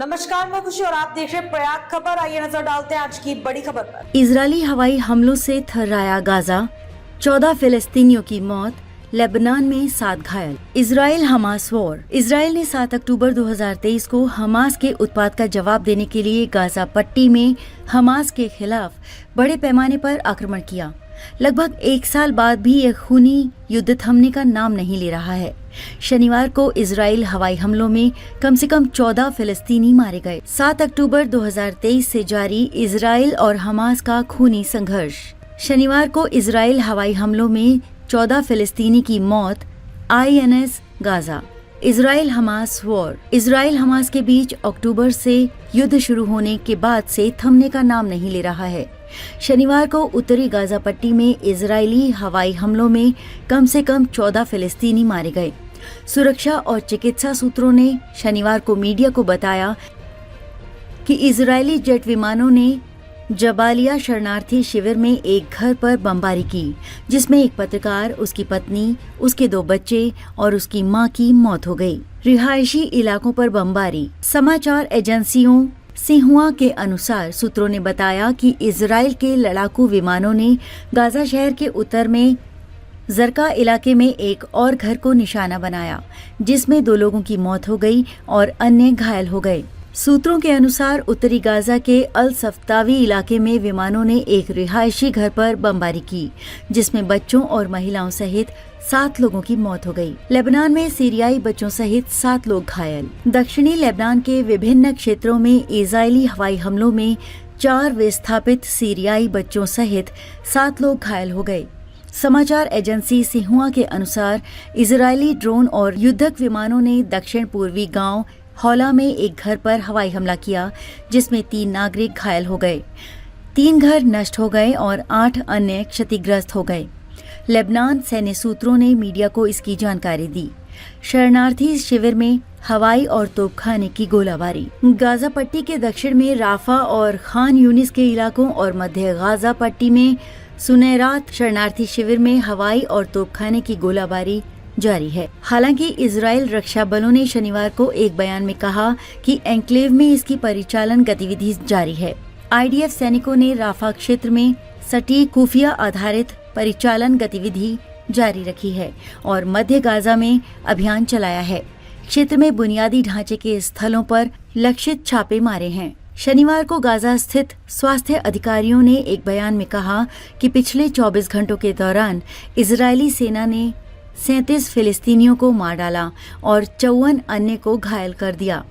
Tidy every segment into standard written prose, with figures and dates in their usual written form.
नमस्कार, मैं खुशी और आप देख रहे हैं प्रयाग खबर। आइए नजर डालते हैं आज की बड़ी खबर पर। इजरायली हवाई हमलों से थर्राया गाजा, 14 फिलिस्तीनियों की मौत, लेबनान में 7 घायल। Israel Hamas war. इजराइल ने 7 अक्टूबर 2023 को हमास के उत्पात का जवाब देने के लिए गाजा पट्टी में हमास के खिलाफ बड़े पैमाने पर आक्रमण किया। लगभग 1 साल बाद भी यह खूनी युद्ध थमने का नाम नहीं ले रहा है। शनिवार को इजराइल हवाई हमलों में कम से कम 14 फिलिस्तीनी मारे गए। 7 अक्टूबर 2023 से जारी इजराइल और हमास का खूनी संघर्ष। शनिवार को इजराइल हवाई हमलों में 14 फिलिस्तीनी की मौत। INS Gaza. Israel Hamas war. Israel Hamas के बीच अक्टूबर से युद्ध शुरू होने के बाद से थमने का नाम नहीं ले रहा है। शनिवार को उत्तरी गाजा पट्टी में इजरायली हवाई हमलों में कम से कम 14 फिलिस्तीनी मारे गए। सुरक्षा और चिकित्सा सूत्रों ने शनिवार को मीडिया को बताया कि इजरायली जेट विमानों ने जबालिया शरणार्थी शिविर में एक घर पर बमबारी की, जिसमें एक पत्रकार, उसकी पत्नी, उसके 2 बच्चे और उसकी मां की मौत हो गई। रिहायशी इलाकों पर बमबारी। समाचार एजेंसियों सिन्हुआ के अनुसार सूत्रों ने बताया कि इजराइल के लड़ाकू विमानों ने गाजा शहर के उत्तर में जरका इलाके में एक और घर को निशाना बनाया, जिसमें 2 लोगों की मौत हो गई और अन्य घायल हो गए। सूत्रों के अनुसार उत्तरी गाजा के अल सफ्तावी इलाके में विमानों ने एक रिहायशी घर पर बमबारी की, जिसमें बच्चों और महिलाओं सहित 7 लोगों की मौत हो गई। लेबनान में सीरियाई बच्चों सहित 7 लोग घायल। दक्षिणी लेबनान के विभिन्न क्षेत्रों में इजरायली हवाई हमलों में 4 विस्थापित सीरियाई बच्चों सहित 7 लोग घायल हो गए। समाचार एजेंसी सिन्हुआ के अनुसार इजरायली ड्रोन और युद्धक विमानों ने दक्षिण पूर्वी गांव हौला में एक घर पर हवाई हमला किया, जिसमें 3 नागरिक घायल हो गए। 3 घर नष्ट हो गए और 8 अन्य क्षतिग्रस्त हो गए। लेबनान सैन्य सूत्रों ने मीडिया को इसकी जानकारी दी। शरणार्थी शिविर में हवाई और तोपखाने की गोलाबारी। गाजा पट्टी के दक्षिण में राफा और खान यूनिस के इलाकों और मध्य गाजा पट्टी में सुनैरात शरणार्थी शिविर में हवाई और तोपखाने की गोलाबारी जारी है। हालांकि इजराइल रक्षा बलों ने शनिवार को एक बयान में कहा कि एन्क्लेव में इसकी परिचालन गतिविधि जारी है। IDF सैनिकों ने राफा क्षेत्र में सटीक खुफिया आधारित परिचालन गतिविधि जारी रखी है और मध्य गाजा में अभियान चलाया है। क्षेत्र में बुनियादी ढांचे के स्थलों पर लक्षित छापे मारे हैं। शनिवार को गाजा स्थित स्वास्थ्य अधिकारियों ने एक बयान में कहा कि पिछले 24 घंटों के दौरान इजरायली सेना ने 37 फिलिस्तीनियों को मार डाला और 54 अन्य को घायल कर दिया,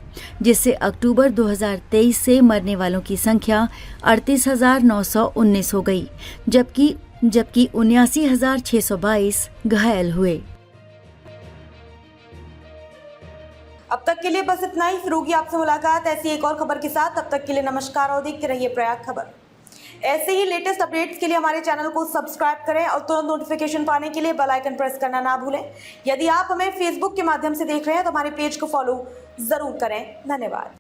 जिससे अक्टूबर 2023 से मरने वालों की संख्या 38,919 हो गई, जबकि 79,622 घायल हुए। अब तक के लिए बस इतना ही। फिर होगी आपसे मुलाकात ऐसी एक और खबर के साथ। तब तक के लिए नमस्कार और देखते रहिए प्रयाग खबर। ऐसे ही लेटेस्ट अपडेट्स के लिए हमारे चैनल को सब्सक्राइब करें और तुरंत नोटिफिकेशन पाने के लिए बेल आइकन प्रेस करना ना भूलें। यदि आप हमें फेसबुक के माध्यम से देख रहे हैं तो हमारे पेज को फॉलो जरूर करें। धन्यवाद।